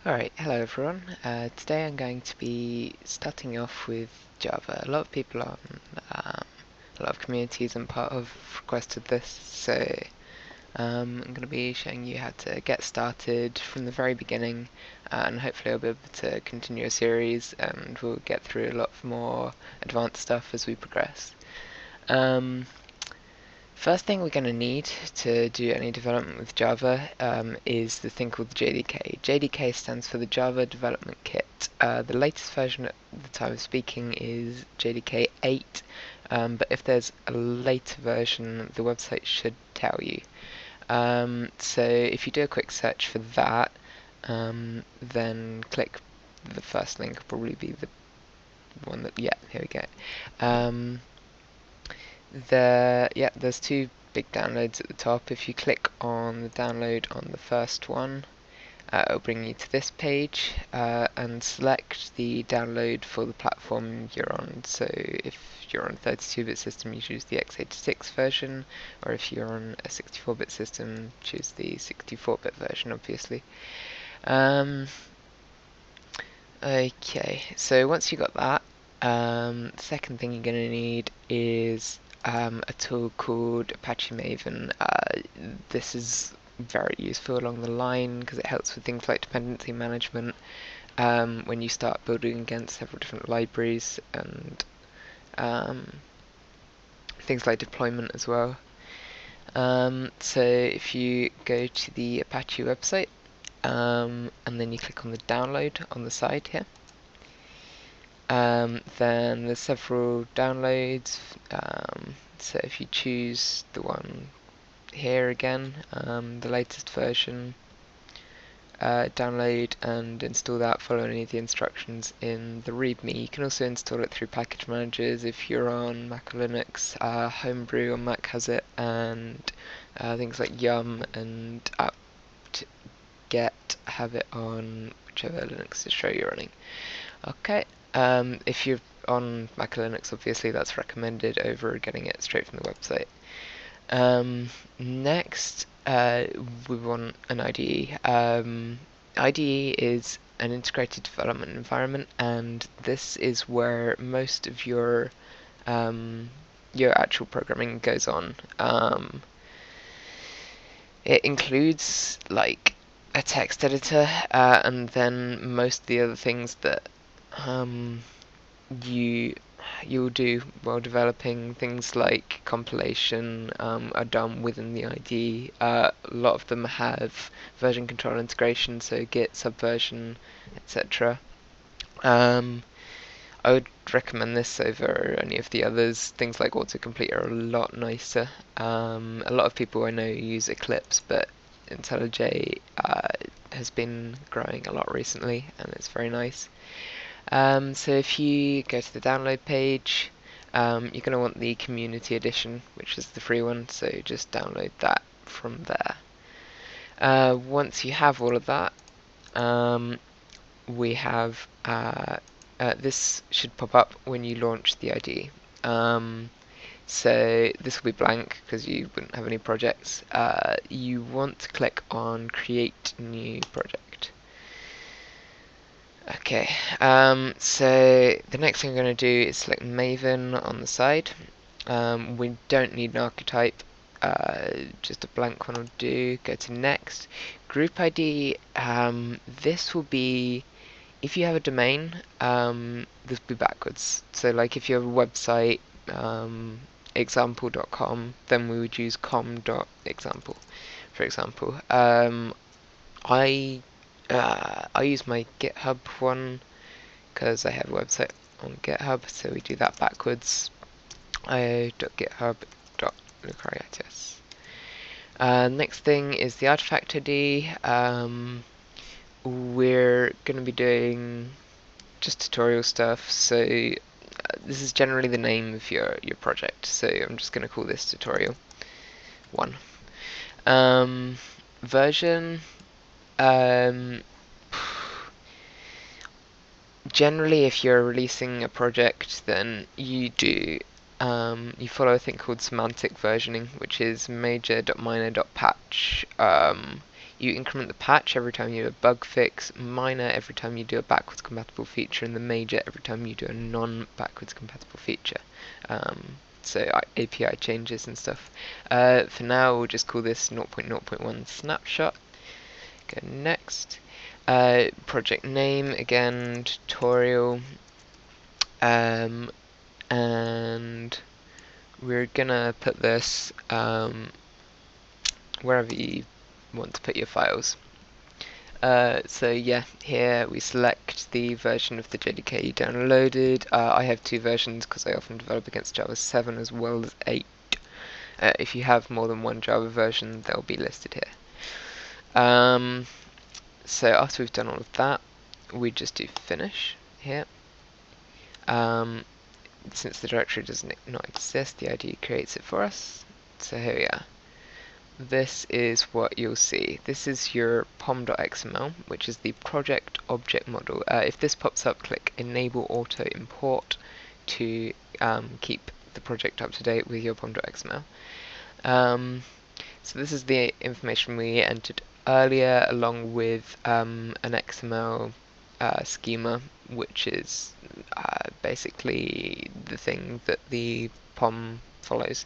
Alright, hello everyone. Today I'm going to be starting off with Java. A lot of people on a lot of communities and part of requested this, so I'm going to be showing you how to get started from the very beginning, and hopefully I'll be able to continue a series and we'll get through a lot more advanced stuff as we progress. First thing we're going to need to do any development with Java is the thing called the JDK. JDK stands for the Java Development Kit. The latest version at the time of speaking is JDK 8, but if there's a later version, the website should tell you. So if you do a quick search for that, then click the first link, will probably be the one that, yeah, here we go. There's two big downloads at the top. If you click on the download on the first one, it'll bring you to this page and select the download for the platform you're on. So if you're on a 32-bit system, you choose the x86 version, or if you're on a 64-bit system, choose the 64-bit version, obviously. Okay, so once you got that, the second thing you're going to need is a tool called Apache Maven. This is very useful along the line because it helps with things like dependency management when you start building against several different libraries and things like deployment as well. So if you go to the Apache website and then you click on the download on the side here, then there's several downloads. So if you choose the one here again, the latest version, download and install that, follow any of the instructions in the README. You can also install it through package managers if you're on Mac or Linux. Homebrew on Mac has it, and things like Yum and apt-get have it on whichever Linux distro you're running. Okay. If you're on Mac or Linux, obviously that's recommended over getting it straight from the website. Next, we want an IDE. IDE is an integrated development environment, and this is where most of your actual programming goes on. It includes like a text editor, and then most of the other things that you'll do while developing. Things like compilation are done within the IDE. A lot of them have version control integration, so Git, Subversion, etc. I would recommend this over any of the others. Things like autocomplete are a lot nicer. A lot of people I know use Eclipse, but IntelliJ has been growing a lot recently, and it's very nice. So if you go to the download page, you're going to want the Community Edition, which is the free one, so just download that from there. Once you have all of that, we have this should pop up when you launch the IDE. So this will be blank because you wouldn't have any projects. You want to click on Create New Project. Okay, so the next thing I'm going to do is select Maven on the side. We don't need an archetype, just a blank one will do. Go to Next. Group ID, this will be, if you have a domain, this will be backwards. So like if you have a website, example.com, then we would use com.example, for example. I use my GitHub one because I have a website on GitHub, so we do that backwards. io.github.lucaritis. Next thing is the artifact ID. We're going to be doing just tutorial stuff, so this is generally the name of your project, so I'm just going to call this tutorial 1. Version, generally if you're releasing a project, then you follow a thing called semantic versioning, which is major.minor.patch. You increment the patch every time you do a bug fix, minor every time you do a backwards compatible feature, and the major every time you do a non-backwards compatible feature. So API changes and stuff. For now, we'll just call this 0.0.1 snapshot. Go next. Project name, again, tutorial. And we're gonna put this wherever you want to put your files. So yeah, here we select the version of the JDK you downloaded. I have two versions because I often develop against Java 7 as well as 8. If you have more than one Java version, they'll be listed here. So after we've done all of that, we just do finish here. Since the directory does not exist, the IDE creates it for us. So here we are. This is what you'll see. This is your pom.xml, which is the project object model. If this pops up, click Enable Auto Import to keep the project up to date with your pom.xml. So this is the information we entered earlier, along with an XML schema, which is basically the thing that the POM follows.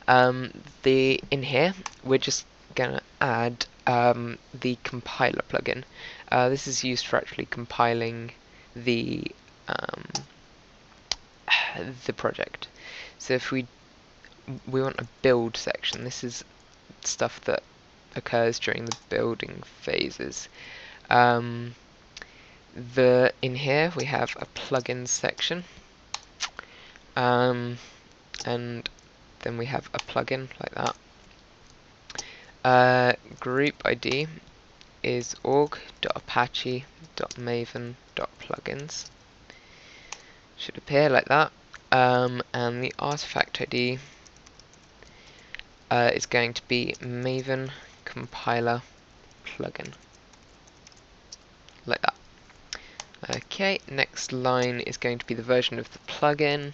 In here, we're just gonna add the compiler plugin. This is used for actually compiling the project. So if we want a build section, this is stuff that occurs during the building phases. In here we have a plugins section, and then we have a plugin like that. Group ID is org.apache.maven.plugins. Should appear like that. And the artifact ID is going to be Maven compiler plugin, like that. Okay, next line is going to be the version of the plugin.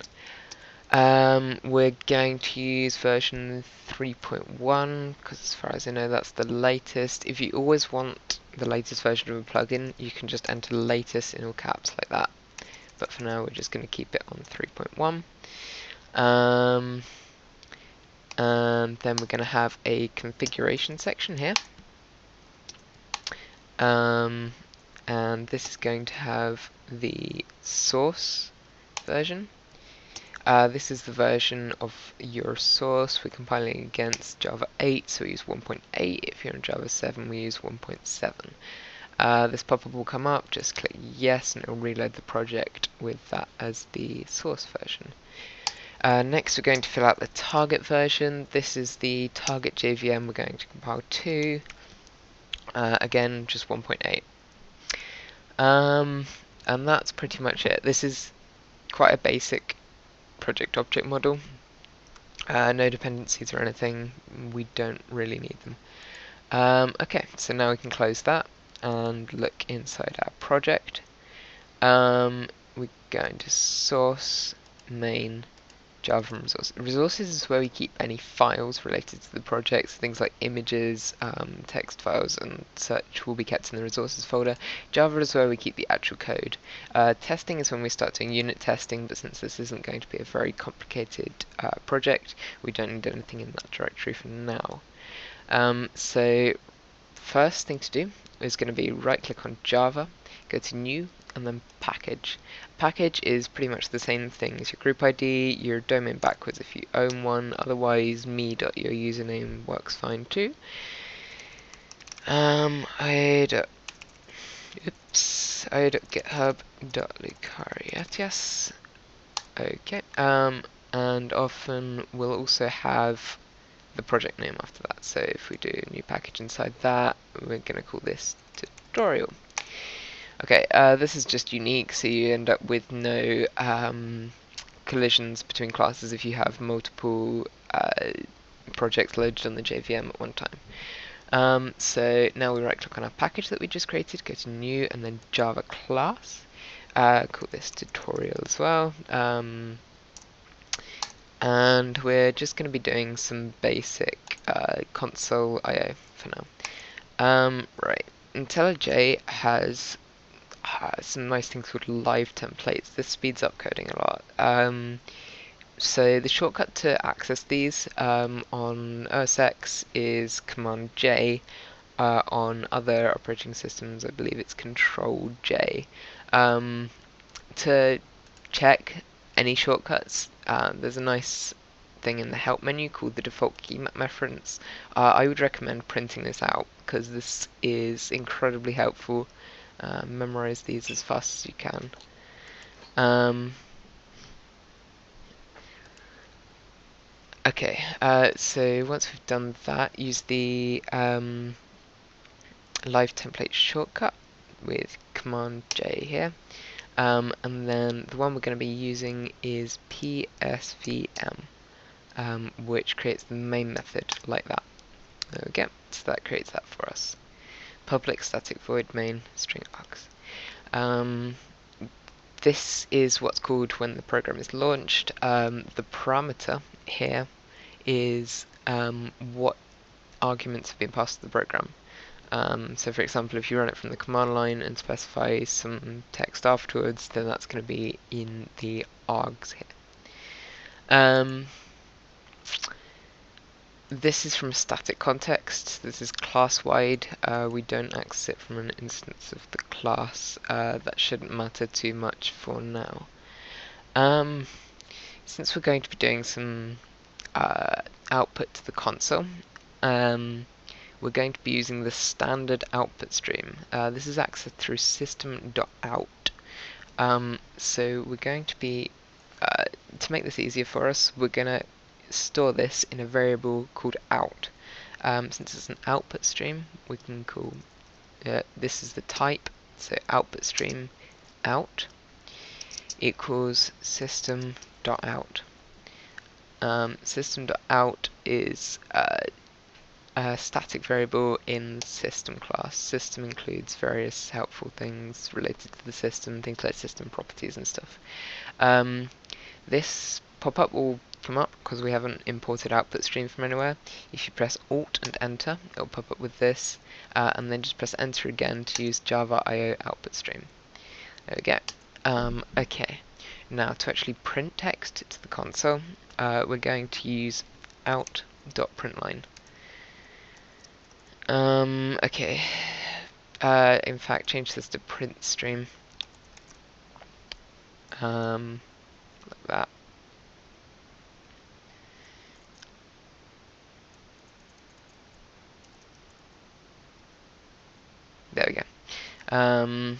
We're going to use version 3.1 because as far as I know that's the latest. If you always want the latest version of a plugin, you can just enter latest in all caps like that. But for now we're just going to keep it on 3.1. And then we're going to have a configuration section here. And this is going to have the source version. This is the version of your source. We're compiling against Java 8, so we use 1.8. If you're in Java 7, we use 1.7. This pop-up will come up, just click yes, and it will reload the project with that as the source version. Next, we're going to fill out the target version. This is the target JVM we're going to compile to. Again, just 1.8. And that's pretty much it. This is quite a basic project object model. No dependencies or anything. We don't really need them. Okay, so now we can close that and look inside our project. We're going to source, main, Java and resources. Resources is where we keep any files related to the project, so things like images, text files and such will be kept in the resources folder. Java is where we keep the actual code. Testing is when we start doing unit testing, but since this isn't going to be a very complicated project, we don't need anything in that directory for now. So first thing to do is going to be right click on Java, go to new, and then package. Package is pretty much the same thing as your group ID, your domain backwards if you own one, otherwise me.yourusername works fine too. i.github.lucariatias. Okay, and often we'll also have the project name after that. So if we do a new package inside that, we're going to call this tutorial. Okay, this is just unique, so you end up with no collisions between classes if you have multiple projects loaded on the JVM at one time. So now we right click on our package that we just created, go to new and then Java class, call this tutorial as well, and we're just going to be doing some basic console I/O for now. Right. IntelliJ has some nice things called live templates. This speeds up coding a lot. So the shortcut to access these on OS X is Command J. On other operating systems, I believe it's Control J. To check any shortcuts, there's a nice thing in the help menu called the default key map reference. I would recommend printing this out because this is incredibly helpful. Memorize these as fast as you can. Okay, so once we've done that, use the live template shortcut with Command J here. And then the one we're going to be using is PSVM, which creates the main method like that. There we go, so that creates that for us. Public static void main string args. This is what's called when the program is launched. The parameter here is what arguments have been passed to the program. So for example, if you run it from the command line and specify some text afterwards, then that's going to be in the args here. This is from a static context. This is class-wide. We don't access it from an instance of the class. That shouldn't matter too much for now. Since we're going to be doing some output to the console, we're going to be using the standard output stream. This is accessed through system.out. So we're going to be, to make this easier for us, we're going to store this in a variable called out. Since it's an output stream, we can call this is the type, so output stream out equals system.out. System.out is a static variable in the system class. System includes various helpful things related to the system, things like system properties and stuff. This pop-up will come up because we haven't imported output stream from anywhere. If you press Alt and Enter, it'll pop up with this, and then just press Enter again to use Java IO output stream. There we go. Okay, now to actually print text to the console, we're going to use out.println. Okay. In fact, change this to print stream. Like that. There we go.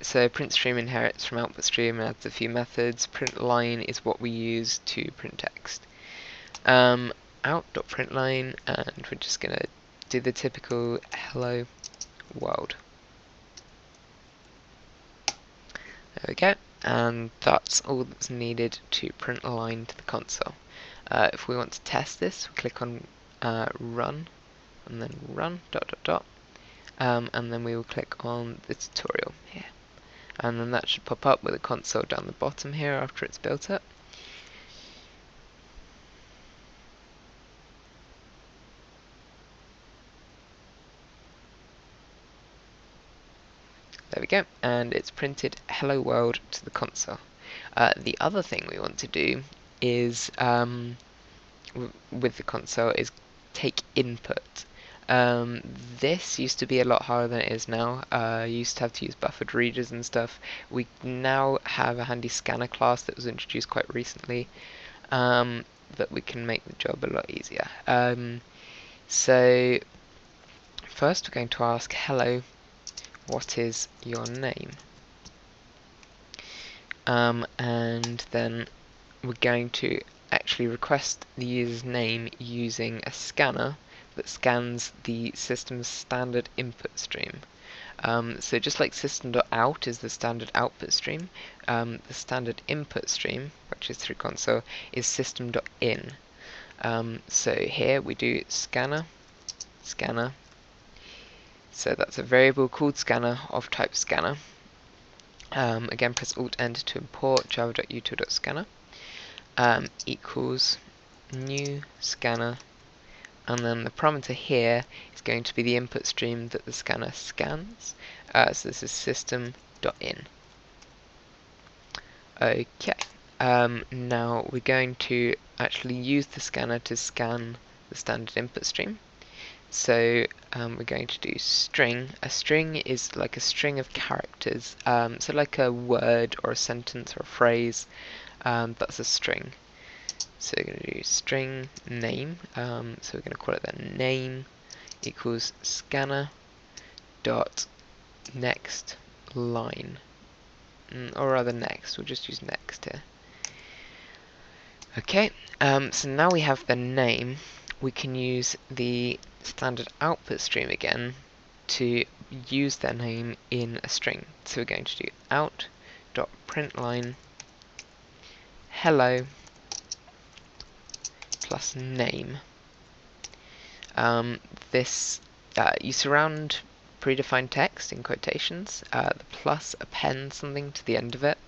So print stream inherits from output stream and adds a few methods. Print line is what we use to print text. Out.println, and we're just gonna do the typical hello world. There we go, and that's all that's needed to print a line to the console. If we want to test this, we click on run, and then run ... and then we will click on the tutorial here, and then that should pop up with a console down the bottom here after it's built up. There we go, and it's printed hello world to the console. The other thing we want to do is with the console is take input. This used to be a lot harder than it is now. You used to have to use buffered readers and stuff. We now have a handy scanner class that was introduced quite recently that we can make the job a lot easier. So first we're going to ask hello, what is your name? And then we're going to actually request the user's name using a scanner that scans the system's standard input stream. So just like system.out is the standard output stream, the standard input stream, which is through console, is system.in. So here we do scanner, so that's a variable called scanner of type scanner. Again, press Alt Enter to import java.util.scanner equals new scanner and then the parameter here is going to be the input stream that the scanner scans. So this is system.in. Okay, now we're going to actually use the scanner to scan the standard input stream. So we're going to do string. A string is like a string of characters, so like a word or a sentence or a phrase, that's a string. So we're going to do string name, so we're going to call it then name equals scanner dot next line, or rather next, we'll just use next here. Okay, so now we have the name, we can use the standard output stream again to use their name in a string. So we're going to do out.println hello plus name. You surround predefined text in quotations, the plus appends something to the end of it,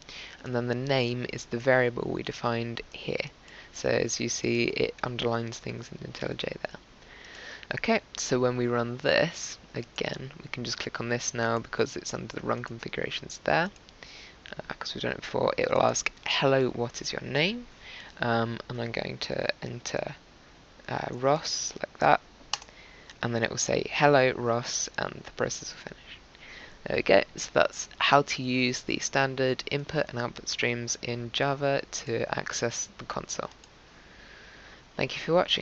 and then the name is the variable we defined here. So as you see, it underlines things in IntelliJ there. Okay, so when we run this, again, we can just click on this now because it's under the run configurations there. Because we've done it before, it will ask, hello, what is your name? And I'm going to enter Ross, like that. And then it will say, hello, Ross, and the process will finish. There we go, so that's how to use the standard input and output streams in Java to access the console. Thank you for watching.